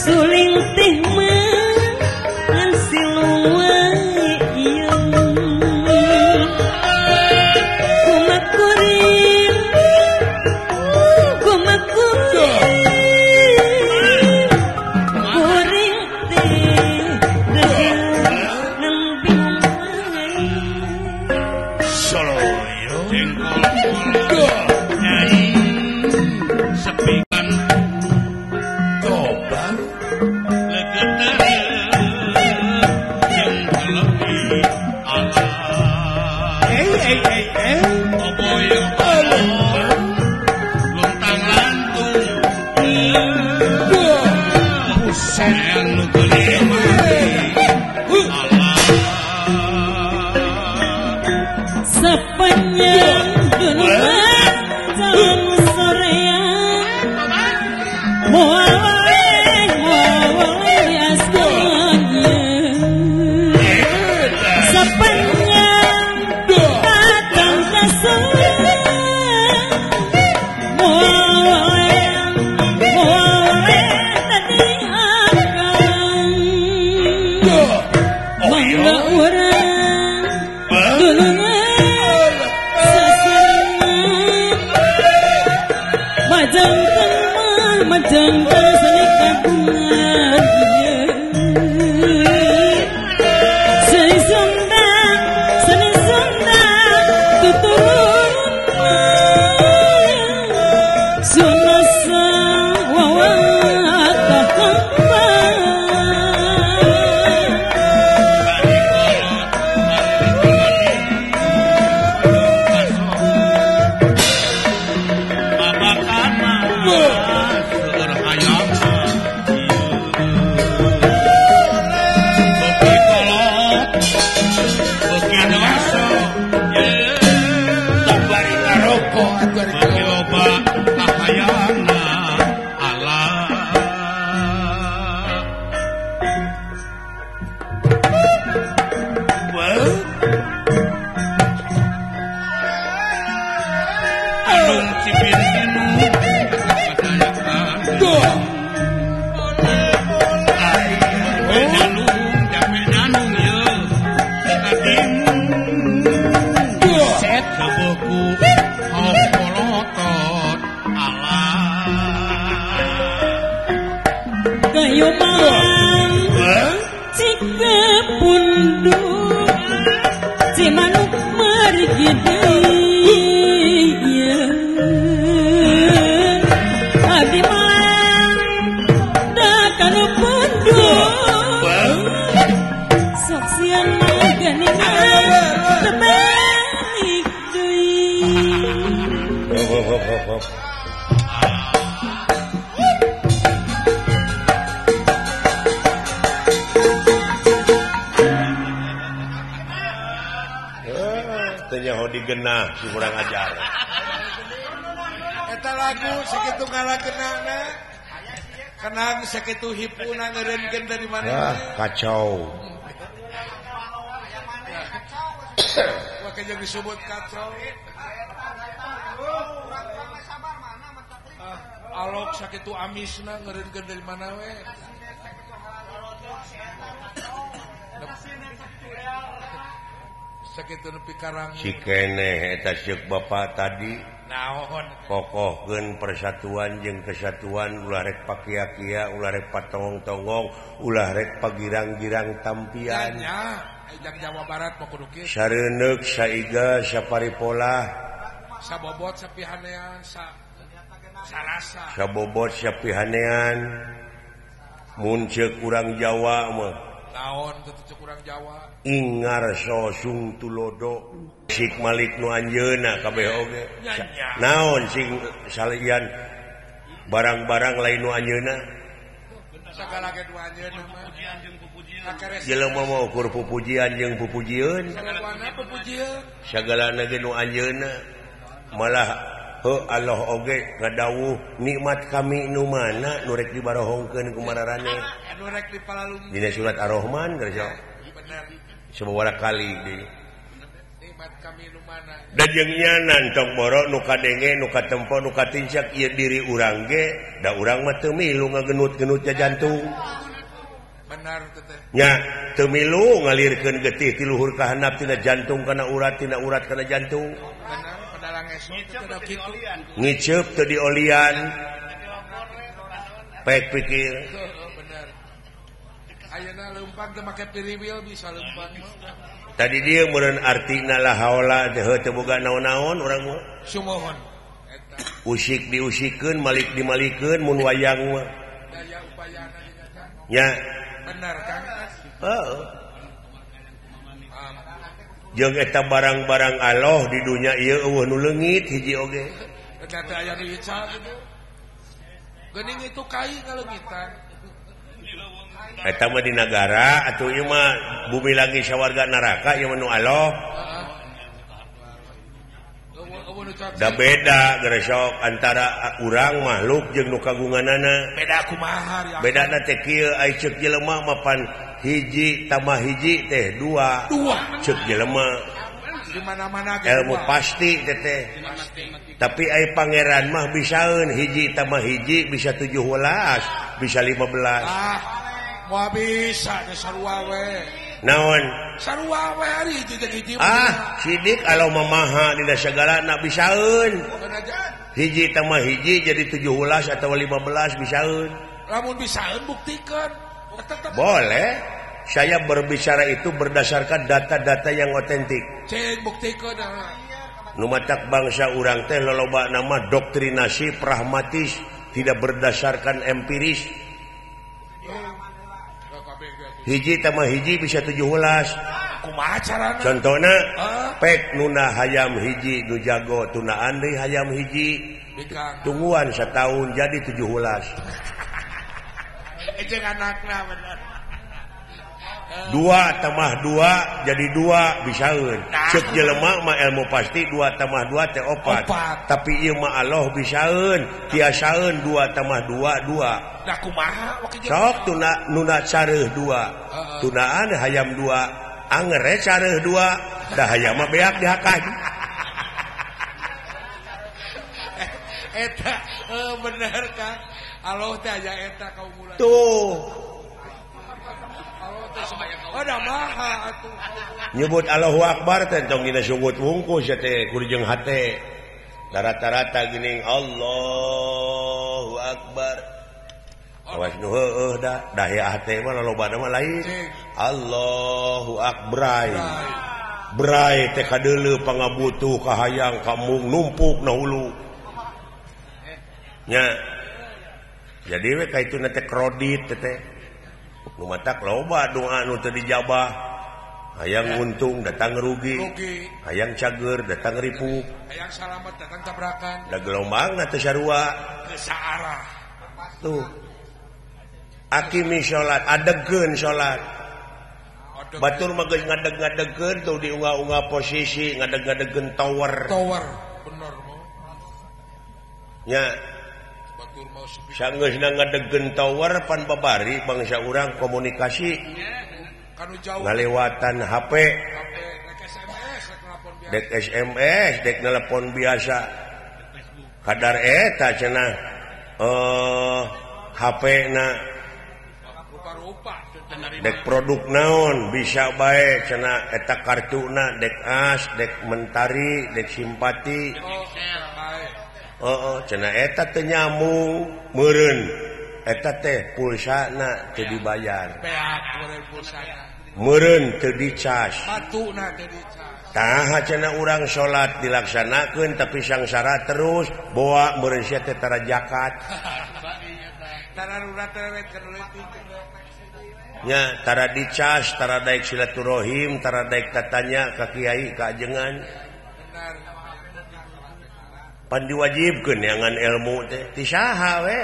Suling teh ngan siluan ieu kumaha kuring kuring teh dengan bingung soloyo jengkol nyai sepikan tobat sepanjang dunia jalan sorean muawai asmanya sepanjang datang ke sorean muawai tadi akan mangga orang dulunya majangkan seni kagungan seni Sunda tuturun sunasa wawata hamba digenah si kurang ajar eta lagu sakitu ngalakeunana kenang sakitu hipuna ngeureunkeun dari mana ya kacau makanya disebut kacau alok sakitu amisna ngeureunkeun dari mana we sakitu nepi karang si keneh eta ceuk bapa tadi naon kokohkeun persatuan jeung kesatuan ulah rek pakia-kia ulah rek patongong-tongong ulah rek pagirang-girang tampian nya ejang Jawa Barat mah kudu kieu sareuneuh saiga saparipolah sabobot sapihanean sarasa sabobot sapihanean mun ceuk urang Jawa mah naon teu ceuk urang Jawa ingar sosung tulodo sik malik nu anjeunna kabeh oge naon sing salian barang-barang lain nu anjeunna sagala ge nu anjeunna mah jelema mah ukur pupujian jeung pupujieun sagala pupujian sagalana ge nu anjeunna malah Allah oge ngadawuh nikmat kami nu mana nu rek dibarohongkeun ku mararane anu rek dipalalung dina surat Ar-Rahman geus bener sababaraha kali deui nikmat kami nu mana da jeung nyanan tong boro nu kadenge nu katempo nu katincak ieu diri urang ge da urang mah teu milu ngageunut-geunut jantung benar teh nya teu milu ngalirkeun getih ti luhur ka handap tina jantung kana urat tina urat kana jantung benar padalang esok teh da kitu ngiceup teu diolian pek pikir bener ayeuna leumpang teu make piriwil bisa leumpang tadi dia meureun artina la haula teu boga naon-naon urang mah sumohon eta usik diusikeun malik dimalikeun mun wayang mah daya upayana digacan nya bener Kang heeh jeung eta barang-barang Allah di dunya ieu eueuh nu leungit hiji oge bener teh aya di ica gitu geuning itu kai ngaleungitan eta mah di nagara atuh ieu mah bumi lagi sawarga neraka ieu mah nu Allah da beda geresok antara urang makhluk jeung nu kagunganana beda kumaha ya bedana teh kieu ai ceuk jelema mapan hiji tambah hiji teh dua ceuk jelema di mana-mana ilmu pasti teh tapi ai pangeran mah bisaeun hiji tambah hiji bisa 17 bisa 15 moal bisa teh sarua we naon sarua we ari hiji sidik alo mamaha dina sagalana bisaeun hiji tambah hiji jadi 17 atau 15 bisaeun lamun bisaeun buktikeun boleh saya berbicara itu berdasarkan data-data yang otentik cek buktikeun nu matak bangsa urang teh loba nama doktrinasi pragmatis tidak berdasarkan empiris hiji tambah hiji bisa 17 kumaha carana contohna pek nuna hayam hiji nu jago tunaan deui hayam hiji tungguan setahun jadi 17 jeung anakna bener 2 tambah 2 jadi 2 bisaeun ceuk jelema mah ilmu pasti 2 tambah 2 teh 4 tapi ieu mah Allah bisaeun tiasaeun 2 tambah 2 2 da kumaha sok nuna careuh 2 tunaan hayam 2 anger careuh 2 da hayam mah beak dihakaj eta bener Kang Allah teh aya eta kaumulan tuh ada maha atuh nyebut Allahu Akbar teh tong dina sungut wungkus teh kudu jeung hate rata-rata geuning Allahu Akbar awas nu heueuh dah ya hate mah lolobana mah lain Allahu Akbar brai teh kadeuleu pangabutuh kahayang kamung numpuk na hulu nya jadi we kaituna teh kredit teh nu matak loba doa nu teu dijabah hayang untung datang rugi hayang cager datang ripuh hayang salamet datang tabrakan da gelombangna teu sarua teu saarah tuh akimi salat adegeun salat batur mah geus ngadeg-ngadegkeun tuh diunggah-unggah posisi ngadeg-ngadegeun tower bener mo nya sanggeusna ngadegeun tower pan babari bangsa urang komunikasi kanu jauh ngalewatan HP dek SMS dek telepon biasa kadar eta cenah HP na dek produk naon bisa bae cenah eta kartuna dek as dek mentari dek simpati cenah eta teu nyambung meureun eta teh pulsana teu dibayar meureun teu dicas batuna teu dicas tah cenah urang salat dilaksanakeun tapi sangsara terus boa meureun sia teh tara zakat tararura teh kerleutik nya tara dicas tara daek silaturahim tara daek tatanya ka kiai ka ajengan pan diwajibkeun neangan ilmu teh ti saha we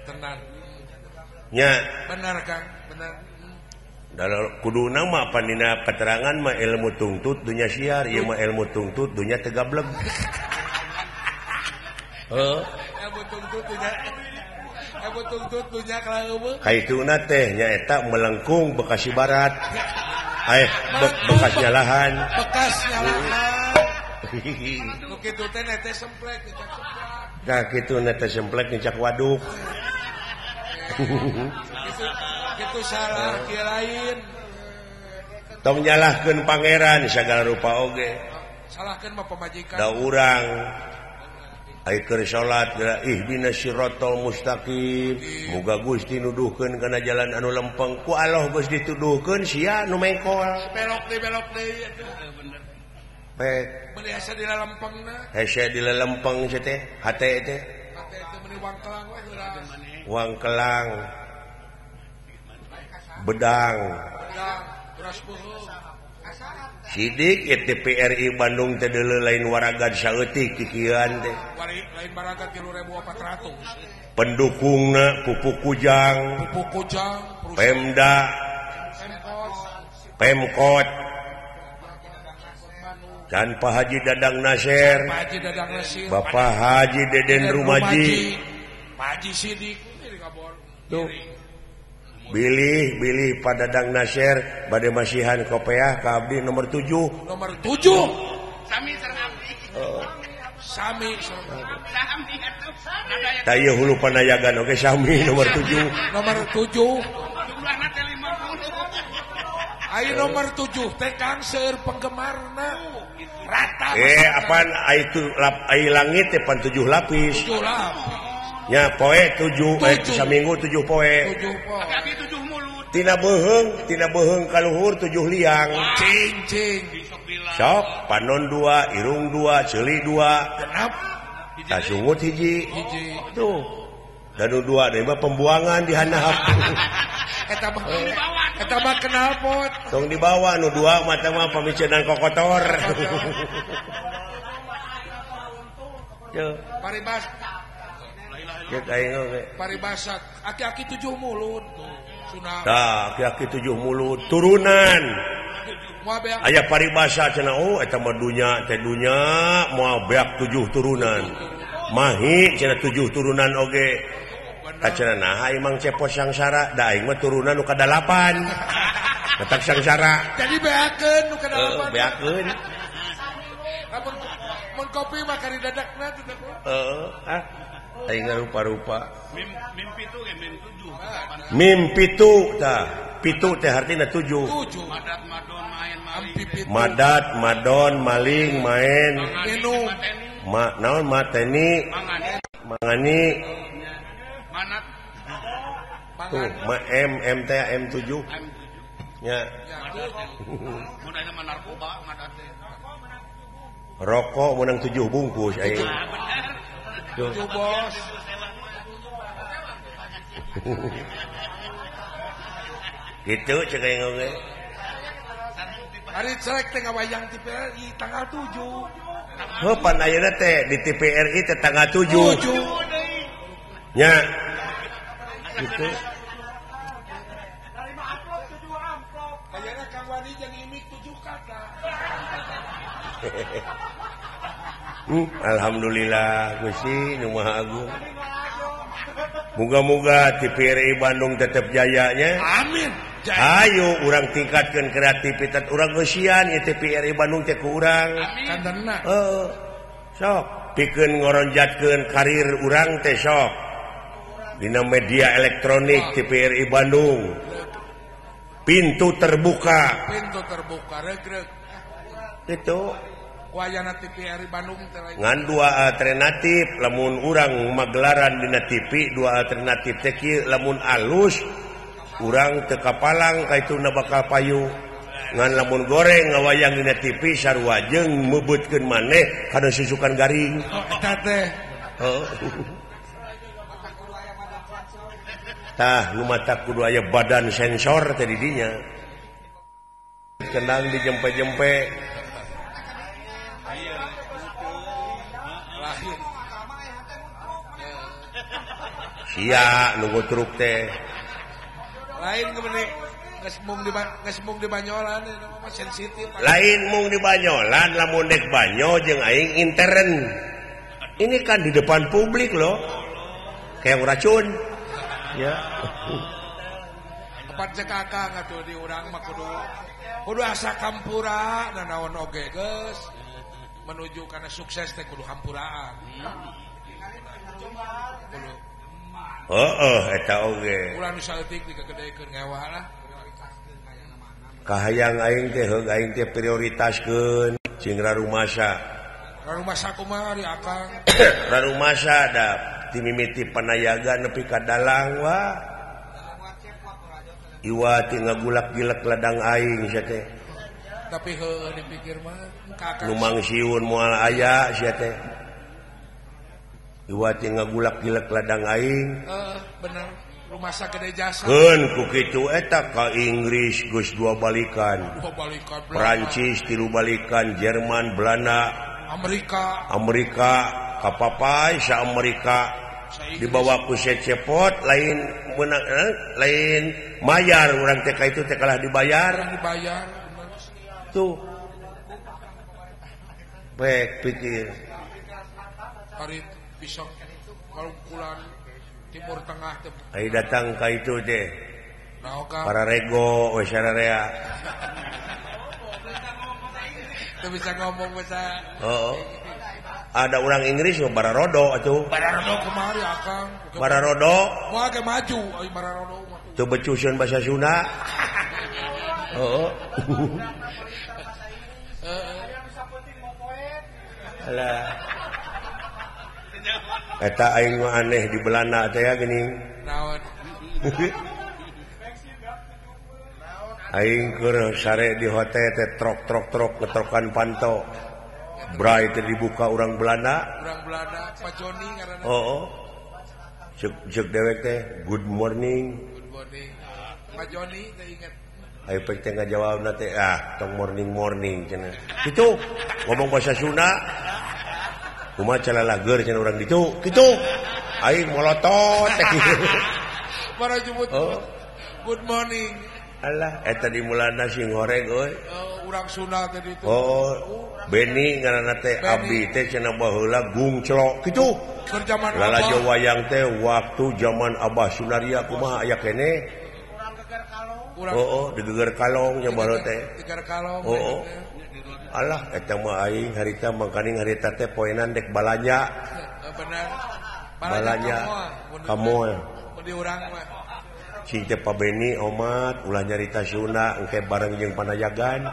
tenan nya benar Kang benar kudu nama pandina keterangan mah ilmu tungtut dunya siar ieu mah ilmu tungtut dunya tegablek. Ilmu tungtut dunya kaleuweung. Kaituna teh nyaeta melengkung Bekasi Barat. Bekasnya lahan. Bekasnya lahan. Nu kitu teh nete semplek dicak semplak. Nah kitu nete semplek dicak waduk. Gitu salah kieu lain. Tong nyalahkeun pangeran sagala rupa oge. Salahkeun mah pamajikan. Da urang ai keur salat ihdinas siratal mustaqim. Muga Gusti nuduhkeun kana jalan anu lempeng. Ku Allah geus dituduhkeun sia nu mengkol. Belok deui atuh. Bener. Meuli hese di lempengna. Hese di lempeng teh, hate teh. Hate teh meuni wangkelang we heula. Wangkelang. Bedang. Beras beuheung. Sidik TPRI Bandung teh deuleu lain waragad saeutik kikieuan teh. Lain waragad 3.400. Pendukungna Pupuk Kujang, Pemda, Pemkot, dan Pak Haji Dadang Nasir, Bapak Haji Deden Rumaji, Pak Haji Sidik, tuh. Bilih Pak Dadang Nasir bade masihan kopiah ka abdi nomor 7. Nomor 7. Sami sareng abdi. Sami. Taya hulu panayagan oke sami nomor 7. Nomor 7. Jumlahna teh 50. Ayo nomor 7 teh Kang seueur penggemarna. Rata. Apaan ai langit teh pan 7 lapis. 7 lapis. Ya poe 7 saminggu 7 poe. 7 poe. Tina beheung kaluhur 7 liang. Cing. Sok panon 2, irung 2, ceuli 2. Genep. Kasungut hiji. Tuh. Dan nu 2 deui mah pembuangan di handap. Eta mah knalpot. Tong dibawa nu 2 mah teh mah pamicenan kokotor. Paribas. Paribasat. Aki-aki 7 mulut. Tah, aki-aki 7 mulut turunan. Aya paribasa cenah eta mah dunya teh dunya moal beak 7 turunan. Mahi cenah 7 turunan oge. Kacenah nah imang cepos sangsara, da aing mah turunan nu ka-8. Matak sangsara. Jadi beakeun nu ka-8. Beakeun. Mun kopi mah kari dadakna teh. Aing rupa-rupa. Mimpi tu ge mim 7. Mimpi tu tah. Pitu teh artina 7. Madat, madon, maling, main. Minum. Naon mateni. Mangani. Manat. Tuh, M teh M7. Nya. Mun aya mah narkoba madat teh. Rokok menang 7 bungkus aing. 7 bos. Gitu cek aing oge. Ari cerek teh ngawayang TPRI tanggal 7. Heuh pan ayeuna teh di TPRI teh tanggal 7. Nya. Gitu. Kayaknya Kang Wani jeung imik 7 kata. Alhamdulillah Gusti nu Maha Agung. Muga-muga TPRI Bandung tetap jayanya. Amin. Ayo urang tingkatkeun kreativitas urang geusian ieu TPRI Bandung teh ku urang. Kandana. Sok pikeun ngoronjatkeun karir urang teh sok. Dina media elektronik TPRI Bandung. Pintu terbuka regreg. Itu wayana TPRI Bandung teh ngan 2 alternatif lamun urang magelaran dina TV 2 alternatif teh kieu lamun alus urang teu kapalang kaituna bakal payu ngan lamun goreng ngawayang dina TV sarua jeung meubeuteun maneh kana susukan garing eta teh tah nu mata kudu aya badan sensor teh di dinya kendang dijempe-jempe sia nunggu truk teh lain ke benih geus mung di Banyolan mah sensitif. Lain mung di Banyolan, lamun dek banyo jeung aing intern. Ini kan di depan publik loh. Kayak racun. Ya. Tepat cek Akang atuh di urang mah kudu asa kampura dan naon oge geus menuju kana sukses teh kudu hampuraan. Kudu. Eta oge. Ulah nu saeutik digedekeun ngewah lah. Kahayang aing teh heug aing teh prioritaskeun cing Rarumasa. Rarumasa kumaha ari Akang? Rarumasa da timimiti panayaga nepi ka dalang wah. Iwa ti ngagulak-gilek ladang aing sia teh. Tapi heueuh dipikir mah Kakang. Nu mangsiun moal aya sia teh. Iwa ti ngagulak-gilek ladang aing. Bener. Rumasa gede jasa. Keun ku kitu eta ka Inggris geus 2 balikan. 2 balikan. Perancis 3 balikan, Jerman, Belanda, Amerika kapapai sa Amerika dibawa ku Cepot lain menang lain mayar urang teh ka itu teh kalah dibayar. Tuh. Baik pikir. Hari pisang kalau bulan Timur Tengah teh. Ai datang ka itu teh. Para rego we sararea. Teu bisa ngomong bahasa. Ada orang Inggris mah Bararodo atuh. Bararodo kemari Akang. Bararodo. Moal ge maju ai Bararodo mah. Teu becuseun bahasa Sunda. Alah. Eta aing mah aneh di Belanda teh ya geuning. Naon? Aing keur sare di hotel teh trok ngetrokan panto. Brai teh dibuka urang Belanda. Urang Belanda, Pak Joni ngaranna. Cek dewek teh good morning. Good morning. Pak Joni teh inget. Ayo pek teh ngajawabna teh tong morning cenah. Kitu ngomong bahasa Sunda. Kumaha calalageur cenah urang ditu. Kitu. Aing molotot teh kitu. Para jemput. Good morning. Alah eta di mulana sing goreng euy. Urang Sunda teh ditu. Beni ngaranna teh abdi teh cenah baheula gungclok kitu. Keur zaman lalajo wayang teh waktu zaman Abah Sunaria kumaha aya kene. Di geger kalong nya baheula teh. Geger kalong. Alah eta mah aing harita mangkaning harita teh poenan dek balanja. Bener. Balanja. Kamu di urang mah. Cing teh Pak Beni omat ulah nyarita Sunda engke bareng jeung panayagan.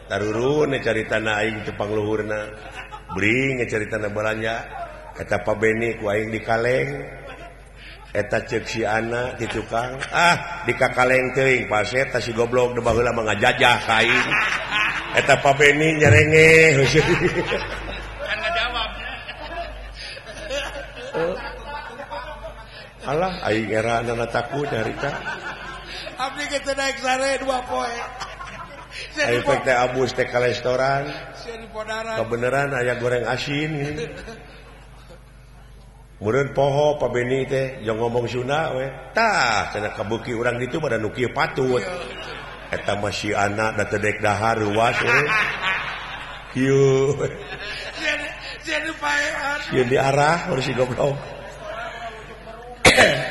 Tarurun caritana aing teh pangluhurna. Bring caritana balanja. Eta Pak Beni ku aing di kaleng. Eta ceuk si Ana di tukang. Di kakaleng teuing paset ta si goblok da baheula mah ngajajah ka aing. Eta Pak Beni nyerengeh. Kan ngajawab. Alah aing era anana takut harita. Abdi kita naik sare 2 poe. Aing pek teh abus teh ka restoran. Kebenaran. Kebeneran aya goreng asin. Meureun poho Pak Beni teh jeung ngomong Sunda we. Tah cenah kabuki urang ditu pada nu kieu patut. Eta mah si anak da teu dek dahar ruas we. Kieu. Jadi paean. Kieu diarah urang si goblok.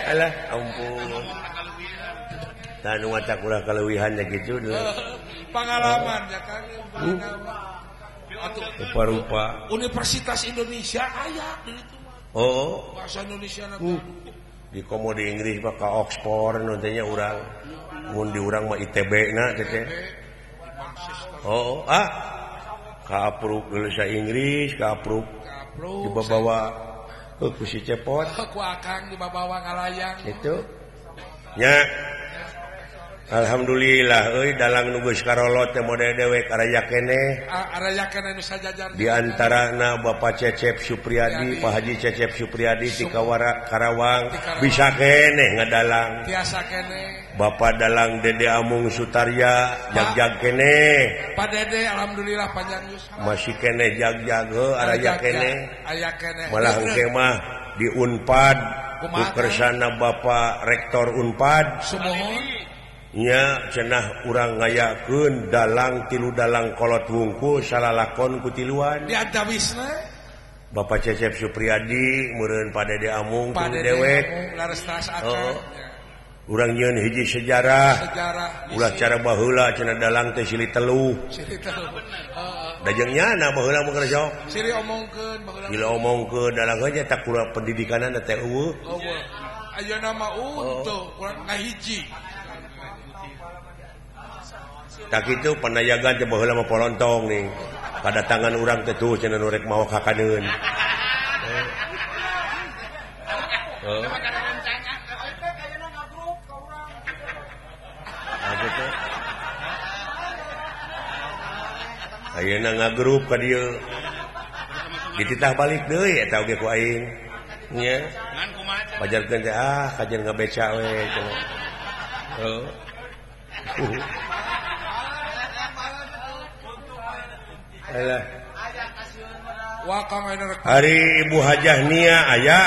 Alah ampun. Nah nu ngacak ulah kaleuwihan nya kitu deh. Pengalaman ya Kang. Rupa-rupa. Universitas Indonesia aya di ditu. Bahasa Indonesia na di komo di Inggris mah ka Oxford nantinya urang. Mun di urang mah ITB na teh. Ka approve geus sa Inggris, ka approve. Dibawa ku si Cepot. Ku Akang dibawa ngalayang. Itu. Nya. Alhamdulillah euy dalang nu geus karolot teh model dewek araya keneh. Araya keneh nu sajajar. Di antarana Bapak Cecep Supriyadi, Pak Haji Cecep Supriyadi ti Karawang bisa keneh ngadalang. Biasa keneh. Bapak dalang Dede Amung Sutarya jag-jag keneh. Pak Dede alhamdulillah panjang geus. Masih keneh jag-jag araya keneh. Aya keneh. Malah engke mah di Unpad kersana Bapak Rektor Unpad nya cenah urang ngayakeun dalang tilu dalang kolot wungkul salah lakon kutiluan Bapak Cecep Supriyadi meureun Pade De Amung tilu dewek urang nyeun hiji sejarah ulah cara baheula cenah dalang teh silih telu dajengnya na baheula mah keur sok silih omongkeun baheula silih omongkeun dalang aja tak kurang pendidikanana teh eueuh ayeuna mah untuk kurang ngahiji tak kitu panayagan teh baheula mah polontong nih kadatangan urang teh tuh cenah nu rek mawa kakadeun ayeuna ngagrup ka dieu dititah balik deui eta oge ku aing nya pajarkeun teh kajian ngabeca we cenah alah hari Ibu Hajah Nia aya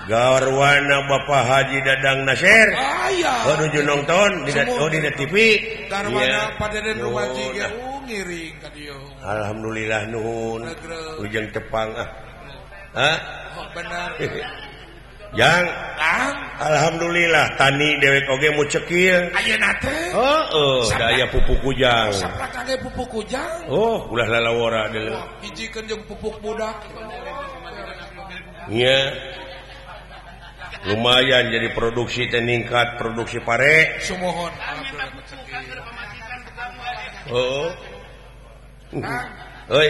garwana Bapak Haji Dadang Nasir nuju nonton di TV garwana Padeden Rumaji ge ngiring ka dieu alhamdulillah nuhun ujang tepang benar yang alhamdulillah tani dewek oge mu cekil ayeuna teh daya pupuk kujang sapak kage pupuk kujang ulah lalawara deuleu hijikeun jeung pupuk budak nya lumayan jadi produksi teh ningkat produksi pare sumohon euy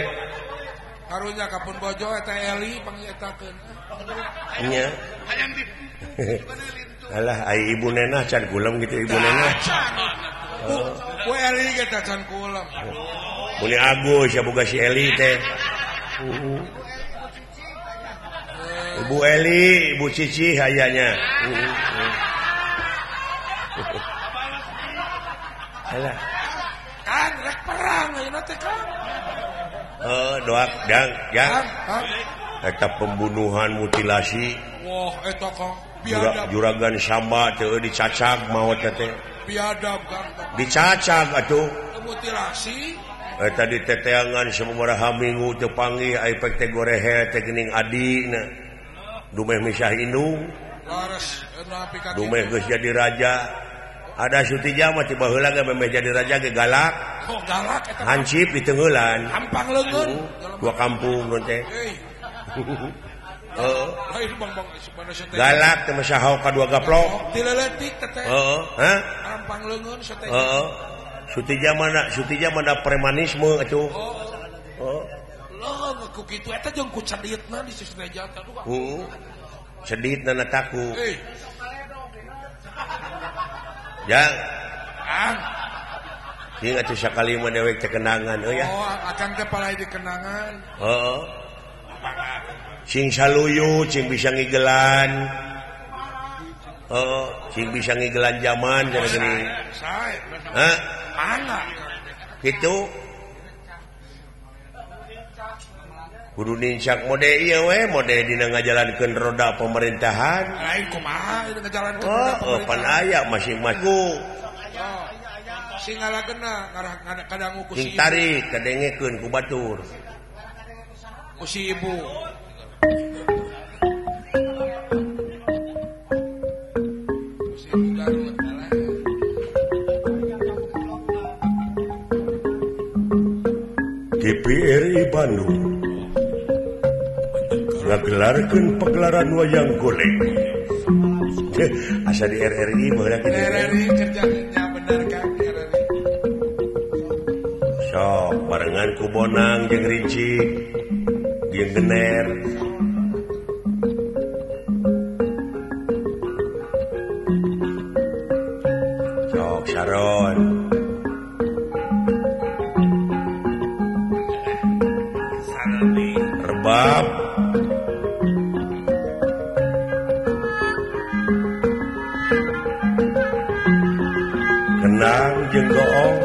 karunya kapun bojo eta Eli pangietakeun nya alah ai ibu nenah can kulam gitu ibu nenah ku Eli ge can kulam muni Agus ya boga si Eli teh Ibu Eli, Ibu Cici hayanya. Alah. Kan rek perang ayeuna teh kan. Doak jang. Eta pembunuhan mutilasi. Wah, eta Kang. Biadab. Juragan Samba teu dicacag maot teh. Biadab Kang. Dicacag atuh. Mutilasi. Eta diteteangan sababaraha minggu teu panggih ai pek teh gorehe teh geuning adina. Dumeh misah indung dumeh geus jadi raja ada Sutija mah tiba heula ge memeh jadi raja ge galak eta hansip di teungeulan ampang leungeun dua kampung non teh galak teh mah saha ka dua gaplok dileletik teh ampang leungeun sateh Sutija mana premanisme atuh ku kitu eta jeung ku ceditna di Sisreja teh ceditna na taku jang ieu atuh sakali mah dewek teh kenangan ya akang teh palai di kenangan cing saluyu cing bisa ngigelan cing bisa ngigelan zaman jadi gini mana kitu kudu nincak mode ieu we mode dina ngajalankeun roda pemerintahan lain kumaha dina ngajalankeun roda pemerintahan pan aya masing-masing sing ngalageuna kadangu ku si tarik kadengekeun ku batur ku si ibu GPRI Bandung ngagelarkeun pagelaran wayang golek. Asa di RRI baheula kitu. RRI kerjanya bener kan RRI. Sok barengan ku Bonang jeung Rincik jeung Gener. Sok Saron. Rebab Kenang jeung Goong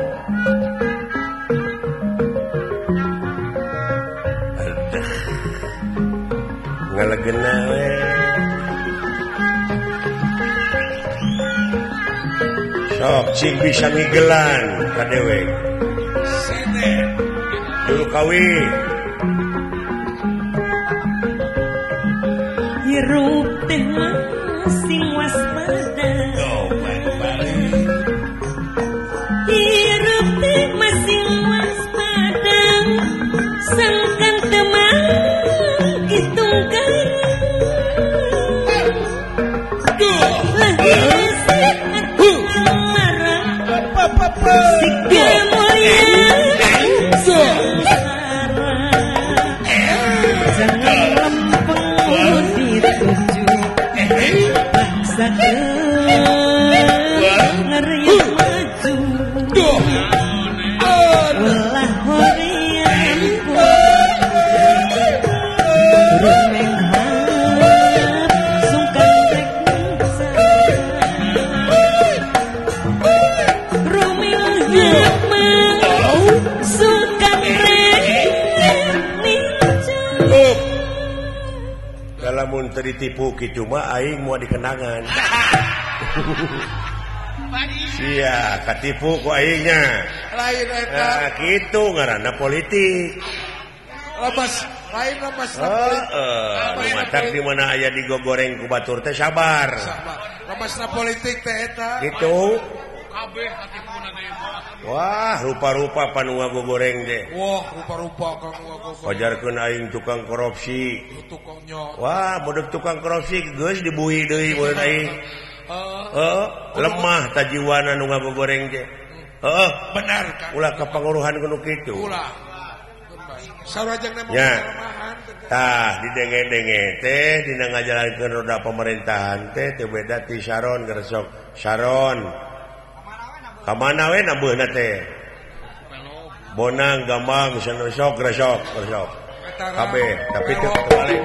ngalegena we. Sok cing bisa ngigelan kadewe. Sini. Dulu kawi. Hirup teh masing waspada. Oh, balik-balik. Hirup teh masing waspada. Sangkan teman hitung ditipu gitu mah aing mau dikenangan. Sia katipu ku aingnya. Lain eta. Nah, kitu ngaranna politik. Lemas, lain lemas. Matak di mana aya digogoreng ku batur teh sabar. Lemasna politik teh eta. Gitu. Kabeh katipuna teh mah. Wah, rupa-rupa panu ngagogoreng deh. Wah, rupa-rupa kang ngagogoreng. Pajarkeun aing tukang korupsi. Tukang nyot. Wah, modek tukang korupsi geus dibuhi deui mun aing. Lemah tajiwana nu ngagogoreng teh. Benar kan. Ulah kapanguruhan kudu kitu. Ulah. Sarajangna mah Ya. kelemahan. Tah didenge-denge teh dina ngajalankeun roda pemerintahan teh teu beda ti Sharon gersok. Sharon. Kamana we nambeuhna teh? Bonang gampang sok gresok. Kabeh tapi teu balik.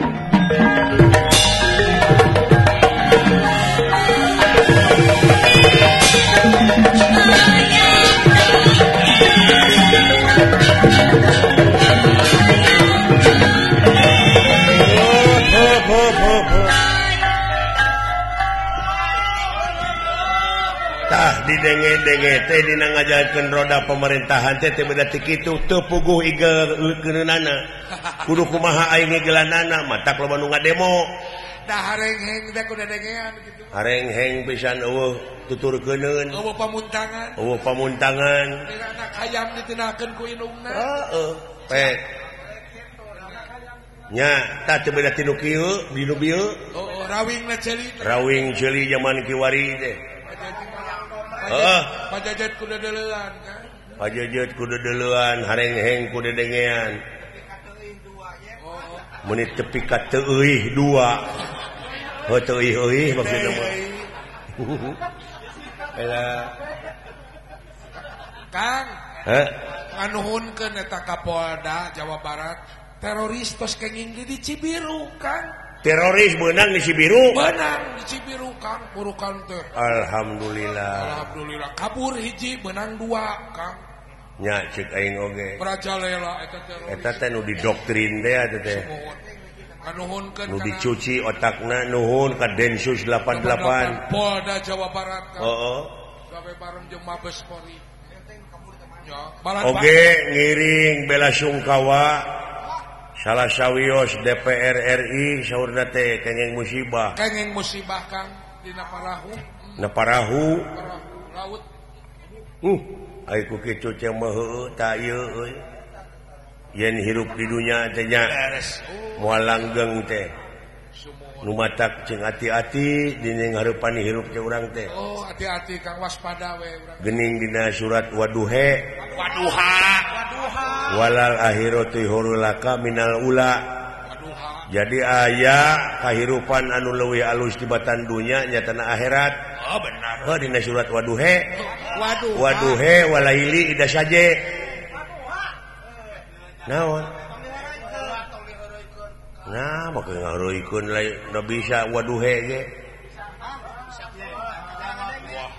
Tah didenge-denge teh dina ngajalankeun roda pemerintahan teh teu beda ti kitu teu puguh igeunana. Kudu kumaha aing ngigelanana matak loba nu ngademo. Da hareng-heng teh kudu dengean kitu. Hareng-heng pisan eueuh tuturkeuneun. Eueuh pamuntangan. Eueuh pamuntangan. Dina anak hayam ditinakeun ku indungna. Heeh. Pek. Nya, tah teu beda ti nu kieu, di nu bieu. Oh, rawingna ceuli. Rawing ceuli zaman kiwari teh. Pajajet kudu deleuan kan. Pajajet kudu deleuan, hareng-heng kudu dengean. Mun tepi ka teu euih dua. Heuh teu euih maksudna mah. Kang. Heh. Nganuhunkeun eta Kapolda Jawa Barat. Teroris tos kenging di Cibiru, Kang. Teroris beunang di Cibiru. Beunang di Cibiru, Kang. Burukan teh. Alhamdulillah. Kabur hiji beunang dua, Kang. Nya ceuk aing oge. Merajalela eta teroris. Eta teh nu didoktrin teh atuh teh. Kanuhunkeun Nu dicuci otakna nuhun ka Densus 88. Polda Jawa Barat, Kang. Heeh. Gawe bareng jeung Mabes Polri. Oge ngiring bela sungkawa salah sawios DPR RI saurna teh kenging musibah. Kenging musibah, Kang, dina Parahu. Na Parahu. Laut. Ai ku kitu teh mah heueuh ta ieu euy. Yen hirup di dunya teh nya moal langgeng teh. Nu matak jeung ati-ati dina ngarepan hirup teh urang teh. Oh, hati-hati Kang, waspada we urang. Geuning dina surat Waduha. Walal akhiratu hurulaka minal ula. Jadi aya kahirupan anu leuwih alus tibatan dunya nyatana akhirat. Oh benar. Oh dina surat Waduha. Waduha walaili ida saje. Naon? Nah, maka ngaruikeun lain da bisa Waduha ge.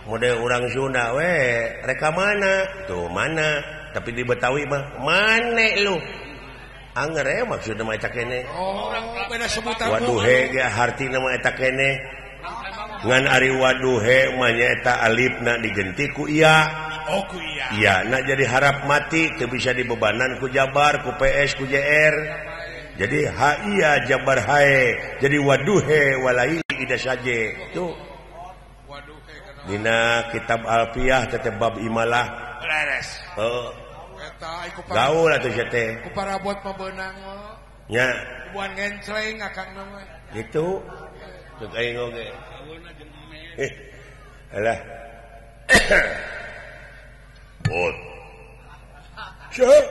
Model urang Sunda we, reka mana? Tuh mana? Tapi di Betawi mah mane lu. anger ya maksud nama eta kene. Oh, beda sebutan. Waduhe ge harti nama eta kene. Ngan ari waduhe mah nyaeta alifna digenti ku iya. Oh, ku iya. Iya, nah jadi harap mati teu bisa dibebanan ku Jabar, ku PS, ku JR. Jadi ha iya Jabar hae. Jadi waduhe walai ida saje. Tuh. Waduhe kana. Dina kitab Alfiyah teh bab imalah. Leres. Eta iku gaul atuh teh. Ku parabot pabeunang mah. Nya. Buan ngencleng akang mah. Itu. Teu aing oge. Alah. Bot. Syah.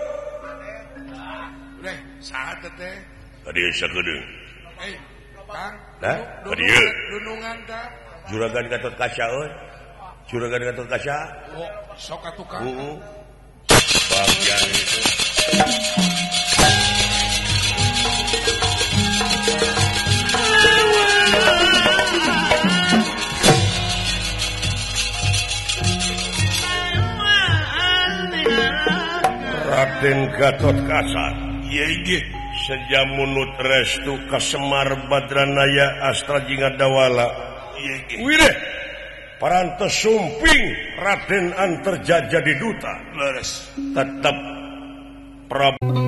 Leh, saat teh. Tadi sakedeung. Kang. Dah, tadi Dunungan tah. Juragan Gatot Kaca euy. Juragan Gatot Kaca. Oh, sok atuh Kang. Bagian itu. Raden Gatot Kaca. Iya inggih. Sejamunut restu ka Semar Badranaya Astra Jingadawala. Iya inggih. Wireh. Parantos sumping Raden Antarja jadi duta. Leres. Tetap Prabu